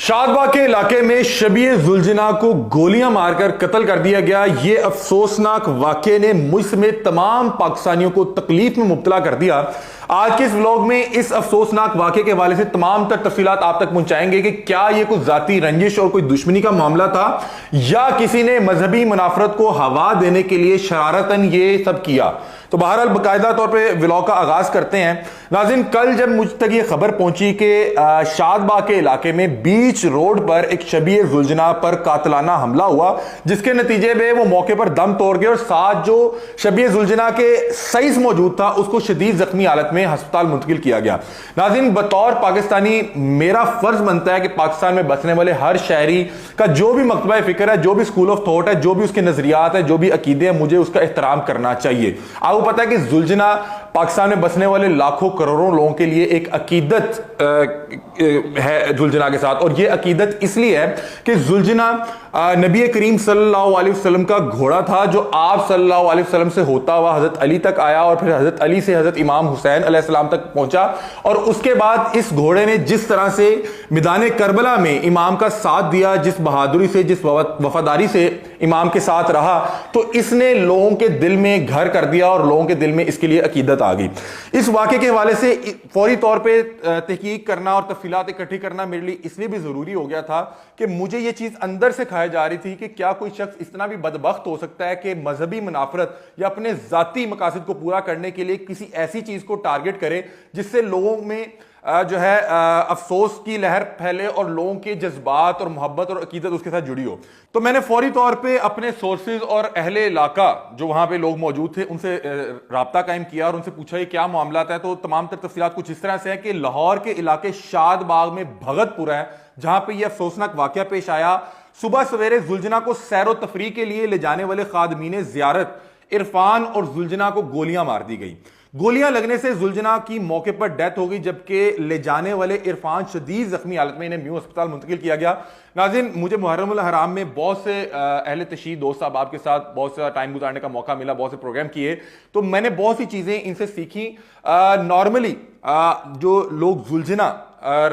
शादबाग के इलाके में शबीए जुलजना को गोलियां मारकर कत्ल कर दिया गया। यह अफसोसनाक वाकये ने मुझ समेत तमाम पाकिस्तानियों को तकलीफ में मुब्तला कर दिया। आज के इस व्लॉग में इस अफसोसनाक वाकये के हवाले से तमाम तर तफसीलात आप तक पहुंचाएंगे कि क्या यह कोई जाती रंजिश और कोई दुश्मनी का मामला था या किसी ने मजहबी मुनाफरत को हवा देने के लिए शरारतन ये सब किया। तो बहरहाल बाकायदा तौर पे व्लॉग का आगाज करते हैं। नाज़रीन, कल जब मुझ तक ये खबर पहुंची कि शादबाग के इलाके में बीच रोड पर एक शबीए जुलजना पर कातलाना हमला हुआ, जिसके नतीजे में वो मौके पर दम तोड़ गए और साथ जो शबीए जुलजना के सईस मौजूद था उसको शदीद जख्मी हालत में अस्पताल मुंतकिल किया गया। नाज़रीन, बतौर पाकिस्तानी मेरा फर्ज बनता है कि पाकिस्तान में बसने वाले हर शहरी का जो भी मकतबा फिक्र है, जो भी स्कूल ऑफ थॉट है, जो भी उसके नजरियात है, जो भी अकीदे हैं, मुझे उसका एहतराम करना चाहिए। आपको पता है कि जुलजना पाकिस्तान में बसने वाले लाखों करोड़ों लोगों के लिए एक अकीदत है जुलजना के साथ, और यह अकीदत इसलिए है कि जुलजना नबी करीम सल्लल्लाहु अलैहि वसल्लम का घोड़ा था, जो आप सल्लल्लाहु अलैहि वसल्लम से होता हुआ हजरत अली तक आया और फिर हजरत अली से हजरत इमाम हुसैन अलैहिस्सलाम तक पहुंचा। और उसके बाद इस घोड़े ने जिस तरह से मैदान करबला में इमाम का साथ दिया, जिस बहादुरी से, जिस वफादारी से इमाम के साथ रहा, तो इसने लोगों के दिल में घर कर दिया और लोगों के दिल में इसके लिए अकीदत आ गई। इस वाक़े के हवाले से फौरी तौर पे तहकीक करना और तफसीलात इकट्ठी करना मेरे लिए इसलिए भी जरूरी हो गया था कि मुझे यह चीज अंदर से खाई जा रही थी कि क्या कोई शख्स इतना भी बदबख्त हो सकता है कि मजहबी मुनाफरत या अपने जाती मकासद को पूरा करने के लिए किसी ऐसी चीज को टारगेट करे जिससे लोगों में जो है अफसोस की लहर फैले और लोगों के जज्बात और मोहब्बत और अकीदत उसके साथ जुड़ी हो। तो मैंने फौरी तौर पे अपने सोर्सेज और अहले इलाका जो वहां पे लोग मौजूद थे उनसे राब्ता कायम किया और उनसे पूछा ये क्या मामला है। तो तमाम तर तफसीलात कुछ इस तरह से है कि लाहौर के इलाके शादबाग में भगतपुरा है, जहां पर यह अफसोसनाक वाकया पेश आया। सुबह सवेरे जुलजना को सैर व तफरी के लिए ले जाने वाले खादमीन जियारत इरफान और जुलजना को गोलियां मार दी गई। गोलियां लगने से जुलजना की मौके पर डेथ हो गई, जबकि ले जाने वाले इरफान शदीद जख्मी हालत में इन्हें म्यू अस्पताल मुंतकिल किया गया। नाज़रीन, मुझे मुहर्रम उल हराम में बहुत से अहले तशरीह दोस्त साहब के साथ बहुत सा टाइम गुजारने का मौका मिला, बहुत से प्रोग्राम किए, तो मैंने बहुत सी चीज़ें इनसे सीखी। नॉर्मली जो लोग जुलजना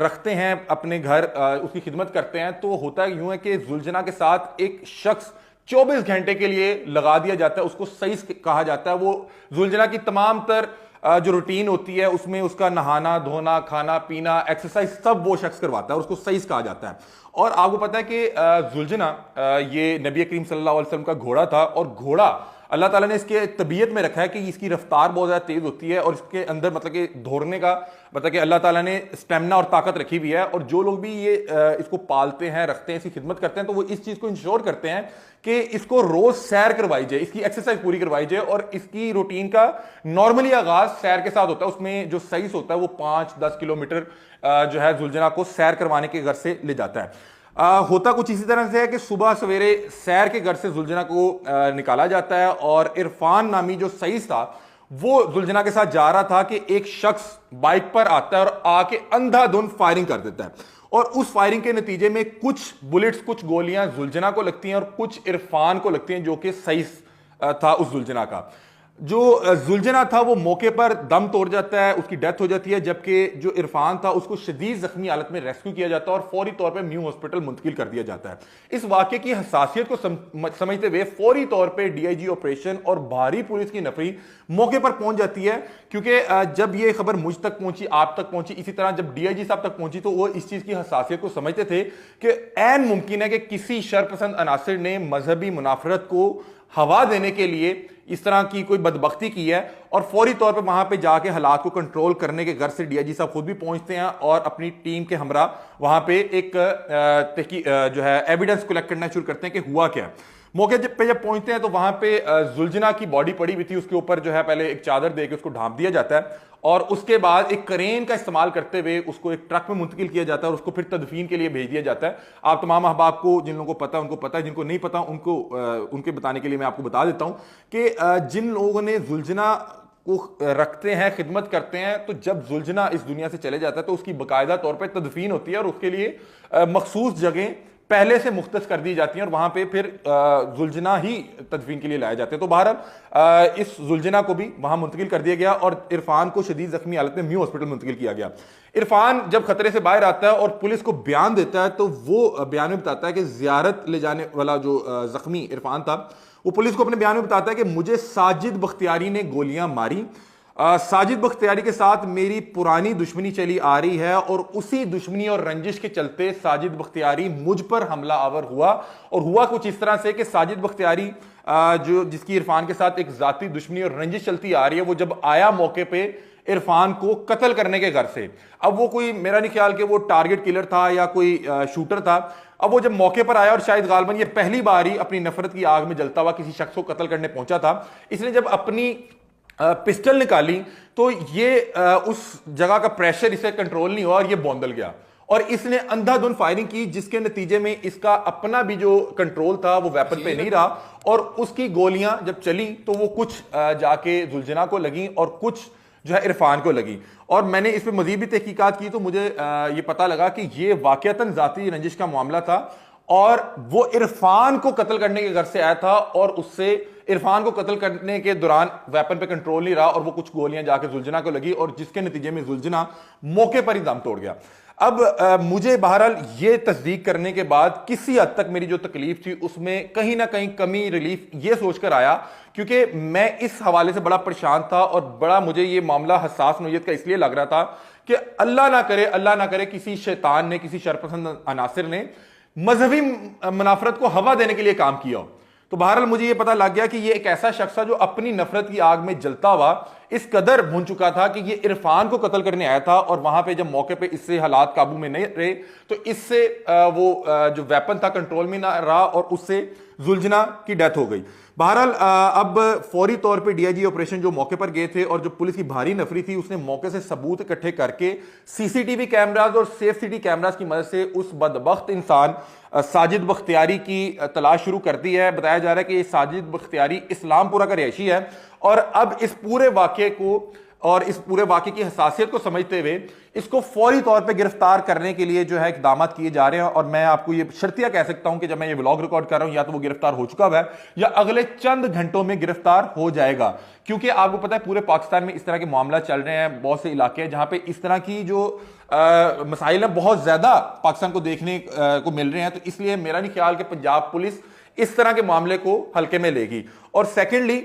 रखते हैं अपने घर, उसकी खिदमत करते हैं, तो होता यूं है कि जुलजना के साथ एक शख्स 24 घंटे के लिए लगा दिया जाता है, उसको सही कहा जाता है। वो जुलजना की तमाम तर जो रूटीन होती है उसमें उसका नहाना धोना, खाना पीना, एक्सरसाइज सब वो शख्स करवाता है और उसको सही कहा जाता है। और आपको पता है कि जुलजना ये नबी करीम सल्लल्लाहु अलैहि वसल्लम का घोड़ा था, और घोड़ा अल्लाह ताला ने इसके तबीयत में रखा है कि इसकी रफ्तार बहुत ज़्यादा तेज़ होती है और इसके अंदर मतलब कि दौड़ने का मतलब कि अल्लाह ताला ने स्टेमिना और ताकत रखी हुई है। और जो लोग भी ये इसको पालते हैं, रखते हैं, इसकी खिदमत करते हैं, तो वो इस चीज़ को इंश्योर करते हैं कि इसको रोज़ सैर करवाई जाए, इसकी एक्सरसाइज पूरी करवाई जाए। और इसकी रूटीन का नॉर्मली आगाज़ सैर के साथ होता है। उसमें जो सईस होता है वो 5-10 किलोमीटर जो है जुलजना को सैर करवाने के घर से ले जाता है। होता कुछ इसी तरह से है कि सुबह सवेरे सैर के घर से जुलजना को निकाला जाता है और इरफान नामी जो सईस था वो जुलजना के साथ जा रहा था कि एक शख्स बाइक पर आता है और आके अंधाधुंध फायरिंग कर देता है। और उस फायरिंग के नतीजे में कुछ बुलेट्स, कुछ गोलियां जुलजना को लगती हैं और कुछ इरफान को लगती हैं, जो कि सईस था उस जुलजना का। जो जुलजना था वो मौके पर दम तोड़ जाता है, उसकी डेथ हो जाती है, जबकि जो इरफान था उसको शदीद जख्मी हालत में रेस्क्यू किया जाता है और फौरी तौर पर म्यू हॉस्पिटल मुंतकिल कर दिया जाता है। इस वाक़े की हसासियत को समझते हुए फौरी तौर पर डीआईजी ऑपरेशन और भारी पुलिस की नफरी मौके पर पहुंच जाती है, क्योंकि जब ये खबर मुझ तक पहुंची, आप तक पहुंची, इसी तरह जब डीआईजी साहब तक पहुंची, तो वो इस चीज की हसासियत को समझते थे कि ऐन मुमकिन है कि किसी शरपसंद अनासिर ने मजहबी मुनाफरत को हवा देने के लिए इस तरह की कोई बदबख्ती की है। और फौरी तौर पर वहां पे जाके हालात को कंट्रोल करने के घर से डीआईजी साहब खुद भी पहुंचते हैं और अपनी टीम के हमरा वहां पे एक जो है एविडेंस कलेक्ट करना शुरू करते हैं कि हुआ क्या। मौके पे जब पहुंचते हैं तो वहां पे जुलजना की बॉडी पड़ी हुई थी, उसके ऊपर जो है पहले एक चादर देके उसको ढांप दिया जाता है और उसके बाद एक क्रेन का इस्तेमाल करते हुए उसको एक ट्रक में मुंतकिल किया जाता है और उसको फिर तदफीन के लिए भेज दिया जाता है। आप तमाम अहबाब को, जिन लोगों को पता है उनको पता है, जिनको नहीं पता उनको उनके बताने के लिए मैं आपको बता देता हूं कि जिन लोगों ने जुलजना को रखते हैं, खिदमत करते हैं, तो जब जुलजना इस दुनिया से चले जाता है तो उसकी बाकायदा तौर पर तदफीन होती है और उसके लिए मखसूस जगह पहले से मुख्तस कर दी जाती हैं और वहां पे फिर जुलझना ही तदफीन के लिए लाए जाते हैं। तो बहरहाल इस जुलझना को भी वहां मुंतकिल कर दिया गया और इरफान को शदीद जख्मी हालत में म्यू हॉस्पिटल मुंतकिल किया गया। इरफान जब खतरे से बाहर आता है और पुलिस को बयान देता है तो वो बयान में बताता है कि जियारत ले जाने वाला जो जख्मी इरफान था वो पुलिस को अपने बयान में बताता है कि मुझे साजिद बख्तियारी ने गोलियां मारी। साजिद बख्तियारी के साथ मेरी पुरानी दुश्मनी चली आ रही है और उसी दुश्मनी और रंजिश के चलते साजिद बख्तियारी मुझ पर हमला आवर हुआ। और हुआ कुछ इस तरह से कि साजिद बख्तियारी जो जिसकी इरफान के साथ एक जाती दुश्मनी और रंजिश चलती आ रही है, वो जब आया मौके पे इरफान को कत्ल करने के घर से, अब वो कोई मेरा नहीं ख्याल कि वो टारगेट किलर था या कोई शूटर था। अब वो जब मौके पर आया और शायद गालबन ये पहली बार ही अपनी नफरत की आग में जलता हुआ किसी शख्स को कत्ल करने पहुंचा था, इसने जब अपनी पिस्टल निकाली तो ये उस जगह का प्रेशर इसे कंट्रोल नहीं हुआ और ये बौंदल गया और इसने अंधाधुंध फायरिंग की, जिसके नतीजे में इसका अपना भी जो कंट्रोल था वो वेपन पे नहीं रहा और उसकी गोलियां जब चली तो वो कुछ जाके जुलझना को लगी और कुछ जो है इरफान को लगी। और मैंने इस पर मजीद भी तहकीकात की तो मुझे ये पता लगा कि ये वाकयातन जाती रंजिश का मामला था और वो इरफान को कत्ल करने के घर से आया था और उससे इरफान को कत्ल करने के दौरान वेपन पे कंट्रोल नहीं रहा और वो कुछ गोलियां जाके जुलझना को लगी और जिसके नतीजे में जुलझना मौके पर ही दम तोड़ गया। अब मुझे बहरहाल ये तस्दीक करने के बाद किसी हद तक मेरी जो तकलीफ थी उसमें कहीं ना कहीं कमी रिलीफ ये सोचकर आया, क्योंकि मैं इस हवाले से बड़ा परेशान था और बड़ा मुझे ये मामला हसास नौयत का इसलिए लग रहा था कि अल्लाह ना करे किसी शैतान ने, किसी शरपसंद अनासिर ने मजहबी मुनाफरत को हवा देने के लिए काम किया हो। तो बहरहाल मुझे यह पता लग गया कि यह एक ऐसा शख्स था जो अपनी नफरत की आग में जलता हुआ इस कदर भून चुका था कि यह इरफान को कत्ल करने आया था और वहां पे जब मौके पे इससे हालात काबू में नहीं रहे तो इससे वो जो वेपन था कंट्रोल में ना रहा और उससे जुलझना की डेथ हो गई। बहरहाल अब फौरी तौर पे डीआईजी ऑपरेशन जो मौके पर गए थे और जो पुलिस की भारी नफरी थी उसने मौके से सबूत इकट्ठे करके सीसीटीवी कैमरास और सेफ सिटी कैमरास की मदद से उस बदबख्त इंसान साजिद बख्तियारी की तलाश शुरू कर दी है। बताया जा रहा है कि साजिद बख्तियारी इस्लामपुरा का रिहायशी है और अब इस पूरे वाकये को और इस पूरे वाकये की हसासियत को समझते हुए इसको फौरी तौर पे गिरफ्तार करने के लिए जो है इकदाम किए जा रहे हैं। और मैं आपको ये शर्तिया कह सकता हूं कि जब मैं ये व्लॉग रिकॉर्ड कर रहा हूं या तो वो गिरफ्तार हो चुका है या अगले चंद घंटों में गिरफ्तार हो जाएगा, क्योंकि आपको पता है पूरे पाकिस्तान में इस तरह के मामला चल रहे हैं। बहुत से इलाके हैं जहां पे इस तरह की जो मसाइल हैं बहुत ज्यादा पाकिस्तान को देखने को मिल रहे हैं। तो इसलिए मेरा नहीं ख्याल कि पंजाब पुलिस इस तरह के मामले को हल्के में लेगी। और सेकेंडली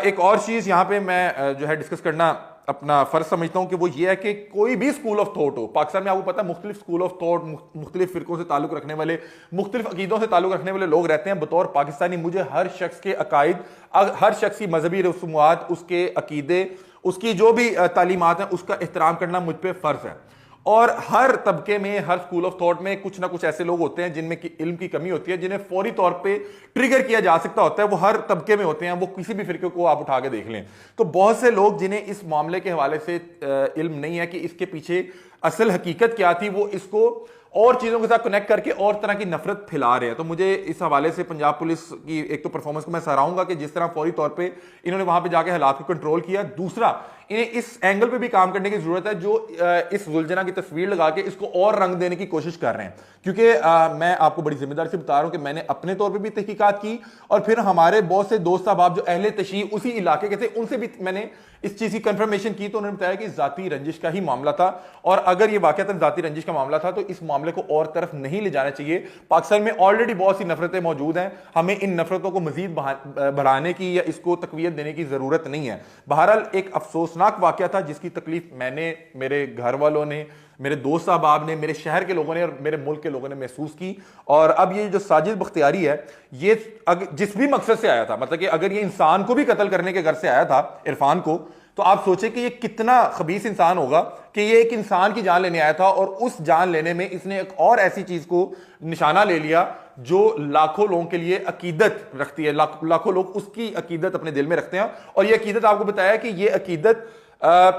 एक और चीज यहां पे मैं जो है डिस्कस करना अपना फर्ज समझता हूं कि वो ये है कि कोई भी स्कूल ऑफ थॉट हो पाकिस्तान में, आपको पता है मुख्तलिफ स्कूल ऑफ थॉट, मुख्तलिफ फिरकों से ताल्लुक रखने वाले, मुख्तलिफ अकीदों से ताल्लुक रखने वाले लोग रहते हैं। बतौर पाकिस्तानी मुझे हर शख्स के अकायद, हर शख्स की मजहबी रसूमात, उसके अकीदे, उसकी जो भी तालीमात हैं उसका एहतराम करना मुझ पर फर्ज है। और हर तबके में, हर स्कूल ऑफ थॉट में कुछ ना कुछ ऐसे लोग होते हैं जिनमें इल्म की कमी होती है, जिन्हें फौरी तौर पे ट्रिगर किया जा सकता होता है। वो हर तबके में होते हैं, वो किसी भी फिरके को आप उठा के देख लें। तो बहुत से लोग जिन्हें इस मामले के हवाले से इल्म नहीं है कि इसके पीछे असल हकीकत क्या थी, वो इसको और चीजों के साथ कनेक्ट करके और तरह की नफरत फैला रहे हैं। तो मुझे इस हवाले से पंजाब पुलिस की एक तो परफॉर्मेंस को मैं सराहूंगा कि जिस तरह फौरी तौर पे इन्होंने वहां पे जाके हालात को कंट्रोल किया। दूसरा, इन्हें इस एंगल पे भी काम करने की जरूरत है जो इस जुलझना की तस्वीर लगा के इसको और रंग देने की कोशिश कर रहे हैं, क्योंकि मैं आपको बड़ी जिम्मेदारी से बता रहा हूं कि मैंने अपने तौर पर भी तहकीकात की और फिर हमारे बहुत से दोस्त अहबाब जो अहले तशी उसी इलाके के थे उनसे भी मैंने इस चीज की कंफर्मेशन की। तो उन्होंने बताया कि जाती रंजिश का ही मामला था और अगर ये वाकयातन जाती रंजिश का मामला था तो इस मामले को और तरफ नहीं ले जाना चाहिए। पाकिस्तान में ऑलरेडी बहुत सी नफरतें मौजूद हैं, हमें इन नफरतों को मजीद बढ़ाने की या इसको तकवीयत देने की जरूरत नहीं है। बहरहाल एक अफसोसनाक वाकया था जिसकी तकलीफ मैंने, मेरे घर वालों ने, मेरे दोस्त अहबाब ने, मेरे शहर के लोगों ने और मेरे मुल्क के लोगों ने महसूस की। और अब ये जो साजिद बख्तियारी है ये जिस भी मकसद से आया था, मतलब कि अगर ये इंसान को भी कत्ल करने के घर से आया था, इरफान को, तो आप सोचे कि ये कितना खबीस इंसान होगा कि ये एक इंसान की जान लेने आया था और उस जान लेने में इसने एक और ऐसी चीज को निशाना ले लिया जो लाखों लोगों के लिए अकीदत रखती है। लाखों लोग उसकी अकीदत अपने दिल में रखते हैं और ये अकीदत, आपको बताया कि ये अकीदत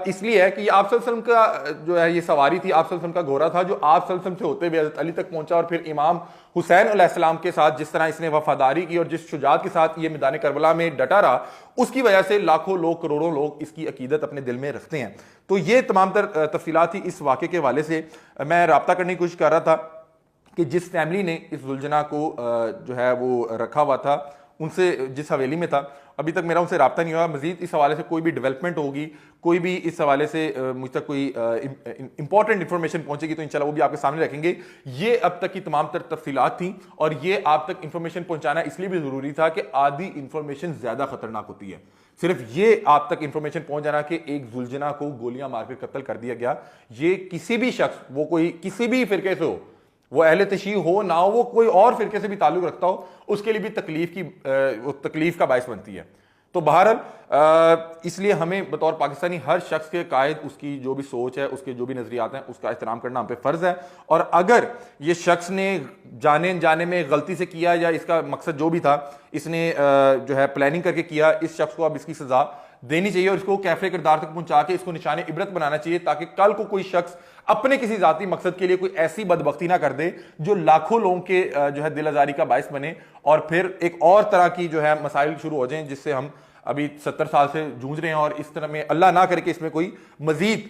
इसलिए है कि आप सल्लल्लाहु अलैहि वसल्लम का जो है ये सवारी थी, आप सल्लल्लाहु अलैहि वसल्लम का घोड़ा था जो आप सल्लल्लाहु अलैहि वसल्लम से होते हुए हज़रत अली तक पहुंचा और फिर इमाम हुसैन अलैहिस्सलाम के साथ जिस तरह इसने वफादारी की और जिस शुजात के साथ ये मैदान करबला में डटा रहा, उसकी वजह से लाखों लोग, करोड़ों लोग इसकी अकीदत अपने दिल में रखते हैं। तो ये तमाम तर तफसीलात थी इस वाक़े के हवाले से मैं रब्ता करने की कोशिश कर रहा था कि जिस फैमिली ने इस जुल्जना को जो है वो रखा हुआ था, उनसे जिस हवेली में था, अभी तक मेरा उनसे रब्ता नहीं हुआ। मजीद इस हवाले से कोई भी डेवलपमेंट होगी, कोई भी इस हवाले से मुझ तक कोई इंपॉर्टेंट इंफॉर्मेशन पहुंचेगी तो इंशाल्लाह वो भी आपके सामने रखेंगे। ये अब तक की तमाम तर तफसीलात थी और ये आप तक इंफॉर्मेशन पहुंचाना इसलिए भी जरूरी था कि आधी इंफॉर्मेशन ज्यादा खतरनाक होती है। सिर्फ ये आप तक इंफॉर्मेशन पहुंच जाना कि एक जुल्जना को गोलियां मारकर कत्ल कर दिया गया, ये किसी भी शख्स, वो कोई किसी भी फिरके से हो, वो अहले तशी हो ना हो, वो कोई और फिरके से भी ताल्लुक रखता हो, उसके लिए भी तकलीफ का बायस बनती है। तो बहरहाल इसलिए हमें बतौर पाकिस्तानी हर शख्स के कायद उसकी जो भी सोच है, उसके जो भी नजरियात हैं, उसका एहतराम करना हम पे फर्ज है। और अगर ये शख्स ने जाने में गलती से किया या इसका मकसद जो भी था, इसने जो है प्लानिंग करके किया, इस शख्स को अब इसकी सजा देनी चाहिए और इसको कैफे किरदार तक पहुंचा के इसको निशाने इबरत बनाना चाहिए, ताकि कल को कोई शख्स अपने किसी जाती मकसद के लिए कोई ऐसी बदबख्ती ना कर दे जो लाखों लोगों के जो है दिल आजारी का बायस बने और फिर एक और तरह की जो है मसाइल शुरू हो जाएं, जिससे हम अभी 70 साल से जूझ रहे हैं। और इस तरह में अल्लाह ना करे कि इसमें कोई मजीद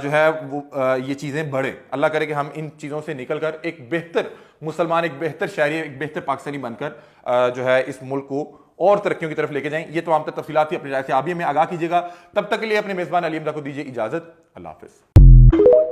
जो है वो ये चीजें बढ़े। अल्लाह करे कि हम इन चीजों से निकलकर एक बेहतर मुसलमान, एक बेहतर शहरी, एक बेहतर पाकिस्तानी बनकर जो है इस मुल्क को और तरक्कियों की तरफ लेके जाएं। ये तमाम तफसीलात थी, अपनी राय से आप भी हमें आगाह कीजिएगा। तब तक के लिए अपने मेजबान अली हमजा को दीजिए इजाजत। अल्लाह हाफिज।